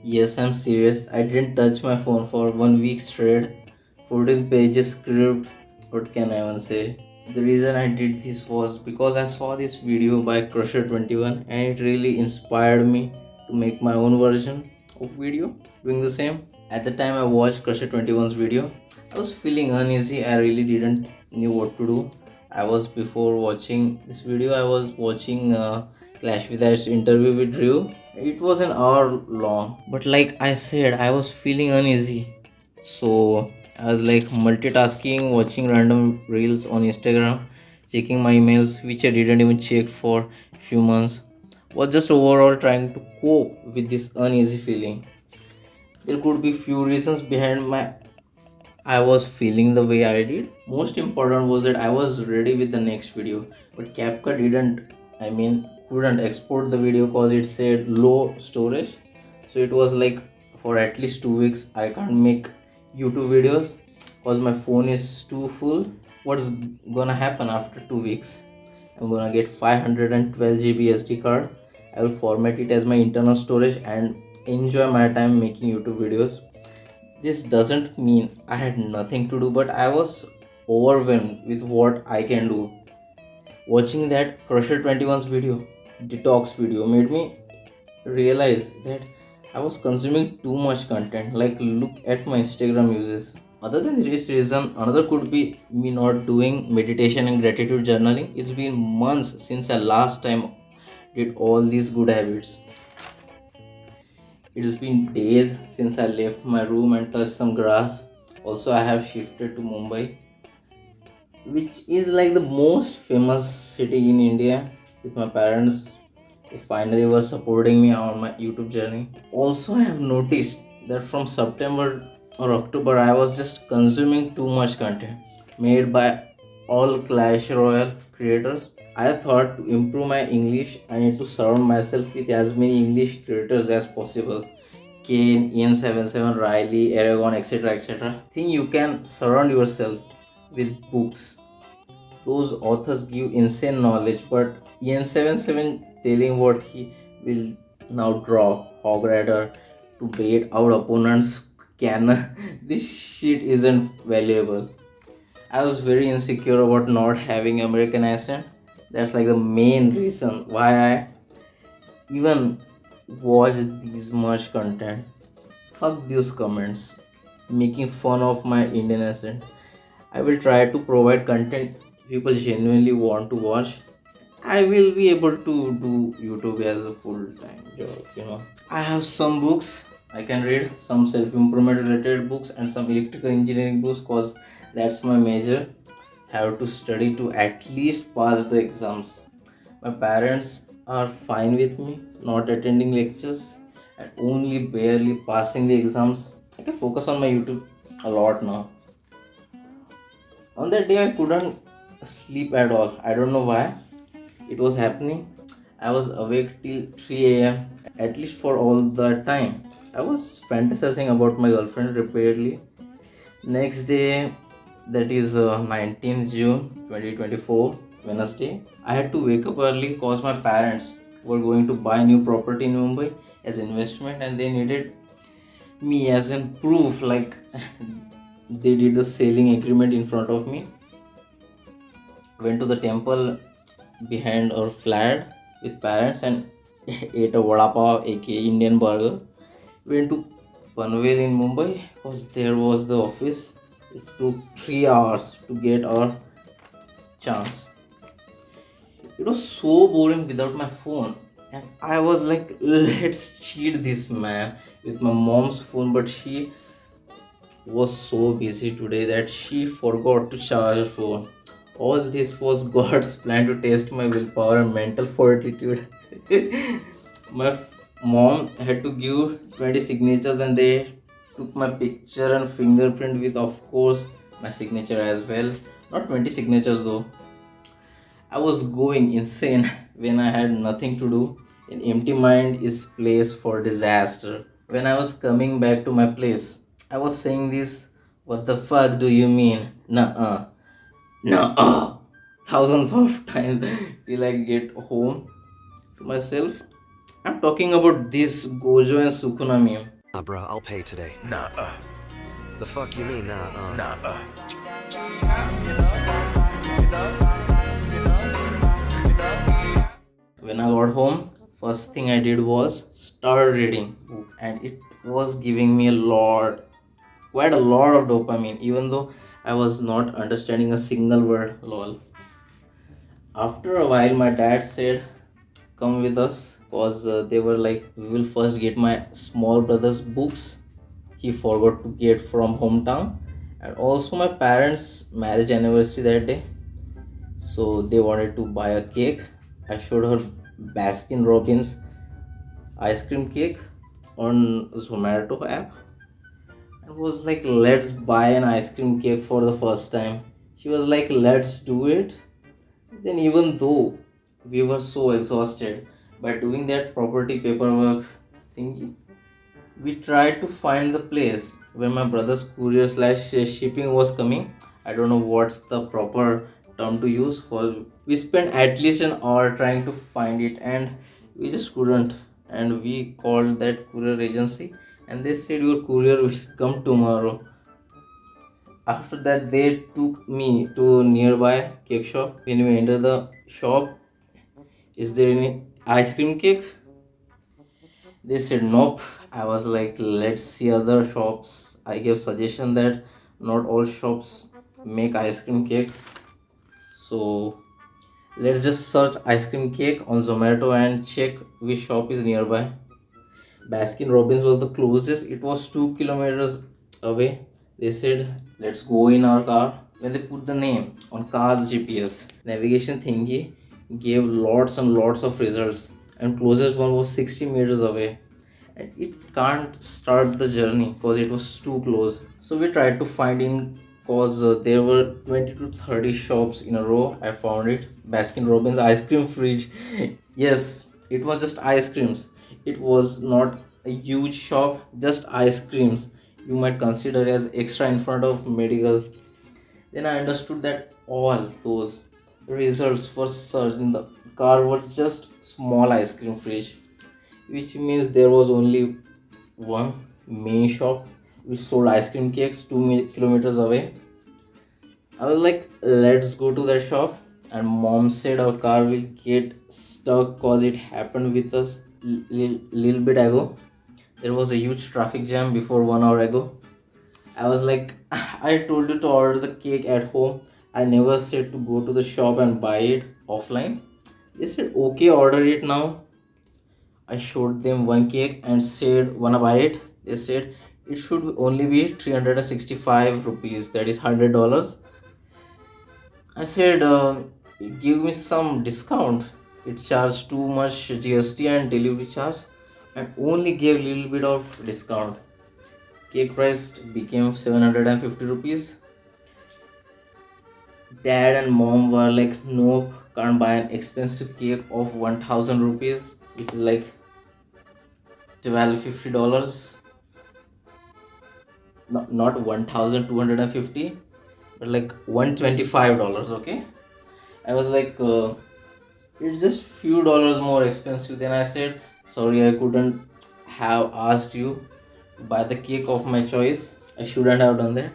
Yes, I'm serious. I didn't touch my phone for 1 week straight. 14 pages script. What can I even say? The reason I did this was because I saw this video by Crusher21 and it really inspired me to make my own version of video doing the same. At the time I watched Crusher21's video, I was feeling uneasy. I really didn't knew what to do. I was before watching this video, I was watching Clash with Ice interview with Drew. It was an hour long, but like I said, I was feeling uneasy. So I was like multitasking, watching random reels on Instagram, checking my emails, which I didn't even check for few months. Was just overall trying to cope with this uneasy feeling. There could be few reasons behind my I was feeling the way I did. Most important was that I was ready with the next video, but CapCut didn't. Couldn't export the video because it said low storage. So it was like for at least 2 weeks I can't make YouTube videos because my phone is too full. What's gonna happen after 2 weeks? I'm gonna get 512 GB SD card. I will format it as my internal storage and enjoy my time making YouTube videos. This doesn't mean I had nothing to do, but I was overwhelmed with what I can do. Watching that Crusher21's video, detox video, made me realize that I was consuming too much content. Like, look at my Instagram uses. Other than this reason, another could be me not doing meditation and gratitude journaling. It's been months since I last time did all these good habits. It's been days since I left my room and touched some grass. Also, I have shifted to Mumbai, which is like the most famous city in India, with my parents. They finally were supporting me on my YouTube journey. Also, I have noticed that from September or October, I was just consuming too much content made by all Clash Royale creators. I thought to improve my English, I need to surround myself with as many English creators as possible. Kane, Ian77, Riley, Aragon, etc. etc. Think you can surround yourself with books. Those authors give insane knowledge, but Ian77 telling what he will now draw, Hog Rider, to bait out opponents can this shit isn't valuable. I was very insecure about not having American accent. That's like the main reason why I even watch this much content. Fuck these comments making fun of my Indian accent. I will try to provide content people genuinely want to watch. I will be able to do YouTube as a full time job. I have some books I can read, some self improvement related books, and some electrical engineering books because that's my major. Have to study to at least pass the exams. My parents are fine with me not attending lectures and only barely passing the exams. I can focus on my YouTube a lot now. On that day, I couldn't sleep at all. I don't know why it was happening. I was awake till 3 a.m. at least for all the time. I was fantasizing about my girlfriend repeatedly. Next day, that is 19th June 2024, Wednesday, I had to wake up early because my parents were going to buy new property in Mumbai as investment and they needed me as in proof, like they did the selling agreement in front of me. Went to the temple behind our flat with parents and ate a vada pav, aka Indian burger. Went to Panvel in Mumbai because there was the office. It took 3 hours to get our chance. It was so boring without my phone. And I was like, let's cheat this man with my mom's phone, but she was so busy today that she forgot to charge her phone. All this was God's plan to test my willpower and mental fortitude. My mom had to give 20 signatures and they took my picture and fingerprint with, of course, my signature as well. Not 20 signatures though. I was going insane when I had nothing to do. An empty mind is place for disaster. When I was coming back to my place, I was saying this, what the fuck do you mean? Nuh-uh. Nuh-uh. Thousands of times till I get home to myself. I'm talking about this Gojo and Sukuna meme. Bruh, I'll pay today. Nah, The fuck you mean, nah, nah, When I got home, first thing I did was start reading book, and it was giving me quite a lot of dopamine, even though I was not understanding a single word. Lol. After a while, my dad said, "Come with us," because they were like, "We will first get my small brother's books. He forgot to get from hometown, and also my parents' marriage anniversary that day. So they wanted to buy a cake. I showed her Baskin Robbins ice cream cake on Zomato app and was like, let's buy an ice cream cake for the first time. She was like, let's do it. Then, even though we were so exhausted by doing that property paperwork thingy, we tried to find the place where my brother's courier slash shipping was coming. I don't know what's the proper term to use for. We spent at least an hour trying to find it, and we just couldn't. And we called that courier agency, and they said your courier will come tomorrow. After that, they took me to a nearby cake shop. When we enter the shop, is there any ice cream cake? They said nope. I was like, let's see other shops. I gave suggestion that not all shops make ice cream cakes. So let's just search ice cream cake on Zomato and check which shop is nearby. Baskin Robbins was the closest. It was 2 kilometers away. They said, let's go in our car. When they put the name on car's GPS navigation thingy, gave lots and lots of results, and closest one was 60 meters away. And it can't start the journey because it was too close. So we tried to find in because there were 20 to 30 shops in a row. I found it, Baskin Robbins ice cream fridge. Yes, it was just ice creams. It was not a huge shop, just ice creams. You might consider as extra in front of medical. Then I understood that all those results for search in the car were just small ice cream fridge, which means there was only one main shop which sold ice cream cakes 2 kilometers away. I was like, let's go to that shop. And mom said our car will get stuck because it happened with us little bit ago. There was a huge traffic jam before 1 hour ago. I was like, I told you to order the cake at home. I never said to go to the shop and buy it offline. They said, okay, order it now. I showed them one cake and said, wanna buy it? They said, it should only be 365 rupees, that is $100. I said, give me some discount. It charged too much GST and delivery charge, and only gave little bit of discount. Cake price became 750 rupees. Dad and mom were like, nope, can't buy an expensive cake of 1000 rupees, which is like $1250. No, not 1250, but like $125. Okay, I was like, it's just few dollars more expensive. Then I said, sorry, I couldn't have asked you to buy the cake of my choice. I shouldn't have done that.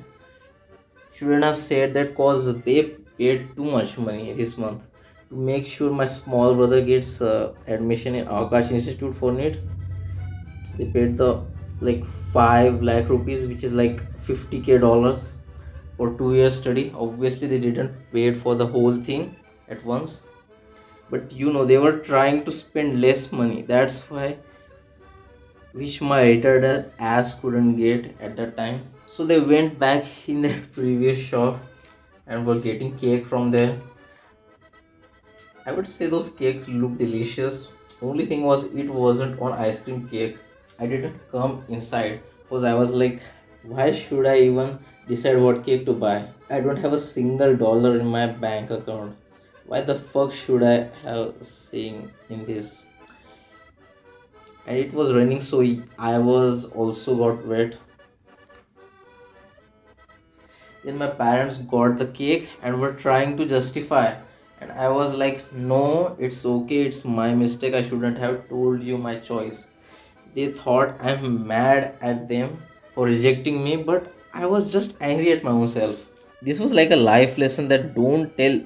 Shouldn't have said that cause they paid too much money this month to make sure my small brother gets admission in Akash Institute for NEET. They paid the like 5 lakh rupees, which is like 50k dollars for 2 years study. Obviously, they didn't pay it for the whole thing at once, but they were trying to spend less money. That's why, which my retarded ass couldn't get at that time. So they went back in that previous shop and were getting cake from there. I would say those cakes look delicious. Only thing was it wasn't on ice cream cake. I didn't come inside because I was like, why should I even decide what cake to buy? I don't have a single dollar in my bank account. Why the fuck should I have saying in this? And it was raining, so I was also got wet. Then my parents got the cake and were trying to justify. And I was like, no, it's okay, it's my mistake. I shouldn't have told you my choice. They thought I'm mad at them for rejecting me, but I was just angry at my own self. This was like a life lesson that don't tell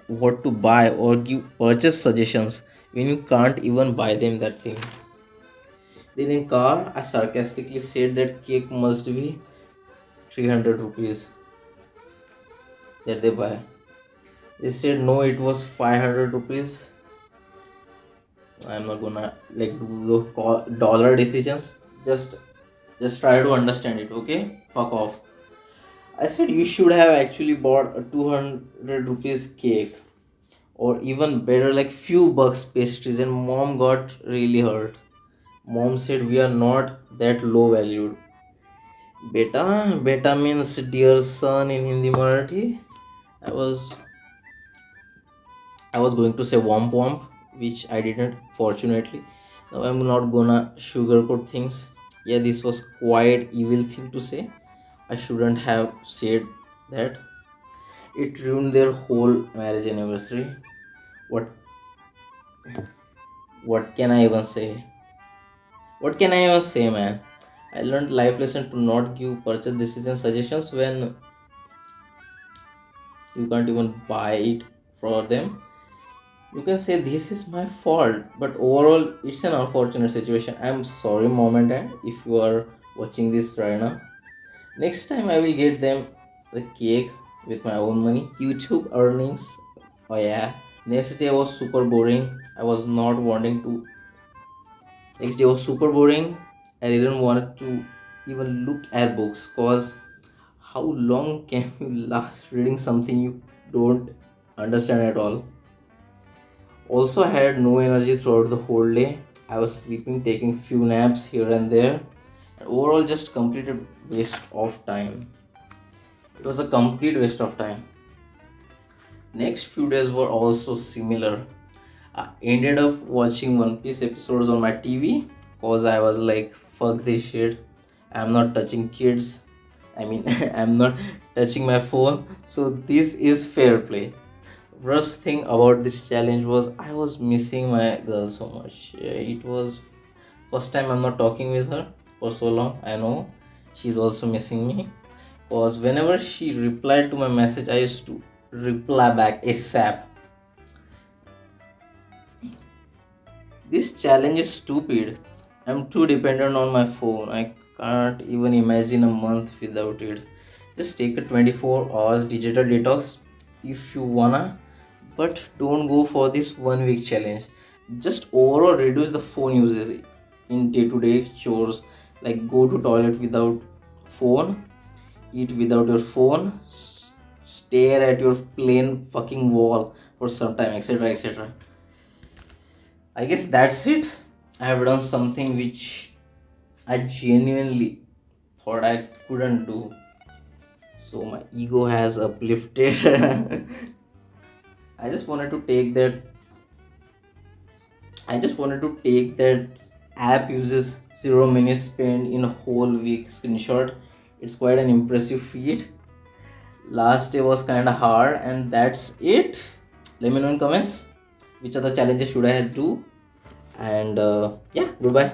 what to buy or give purchase suggestions when you can't even buy them that thing. Then in car, I sarcastically said that cake must be 300 rupees that they buy. They said no, it was 500 rupees. I'm not gonna like do the dollar decisions. Just try to understand it, okay? Fuck off. I said you should have actually bought a 200 rupees cake, or even better, like few bucks pastries, and mom got really hurt. Mom said we are not that low valued. Beta means dear son in Hindi Marathi. I was I was going to say womp womp, which I didn't, fortunately. Now I'm not gonna sugarcoat things. Yeah, this was quite evil thing to say. I shouldn't have said that. It ruined their whole marriage anniversary. What what can I even say? What can I even say, man? I learned life lesson to not give purchase decision suggestions when you can't even buy it for them. You can say this is my fault, but overall it's an unfortunate situation. I'm sorry, mom and dad, if you are watching this right now. Next time I will get them the cake with my own money. YouTube earnings. Oh yeah. Next day was super boring. I was not wanting to. Next day was super boring. I didn't want to even look at books, cause how long can you last reading something you don't understand at all? Also, I had no energy throughout the whole day. I was sleeping, taking few naps here and there, and overall just completed waste of time. It was a complete waste of time. Next few days were also similar. I ended up watching One Piece episodes on my TV because I was like, fuck this shit. I'm not touching kids. I mean, I'm not touching my phone. So, this is fair play. Worst thing about this challenge was I was missing my girl so much. It was first time I'm not talking with her for so long. I know she's also missing me because whenever she replied to my message, I used to reply back ASAP. This challenge is stupid. I'm too dependent on my phone. I can't even imagine a month without it. Just take a 24 hours digital detox if you wanna, but don't go for this 1 week challenge. Just overall reduce the phone usage in day-to-day chores, like go to toilet without phone, eat without your phone, stare at your plain fucking wall for some time, etc. etc. I guess that's it. I have done something which I genuinely thought I couldn't do. So my ego has uplifted. I just wanted to take that. I just wanted to take that app uses 0 minutes spent in a whole week screenshot. It's quite an impressive feat. Last day was kind of hard, and that's it. Let me know in comments which other challenges should I do. And yeah, goodbye.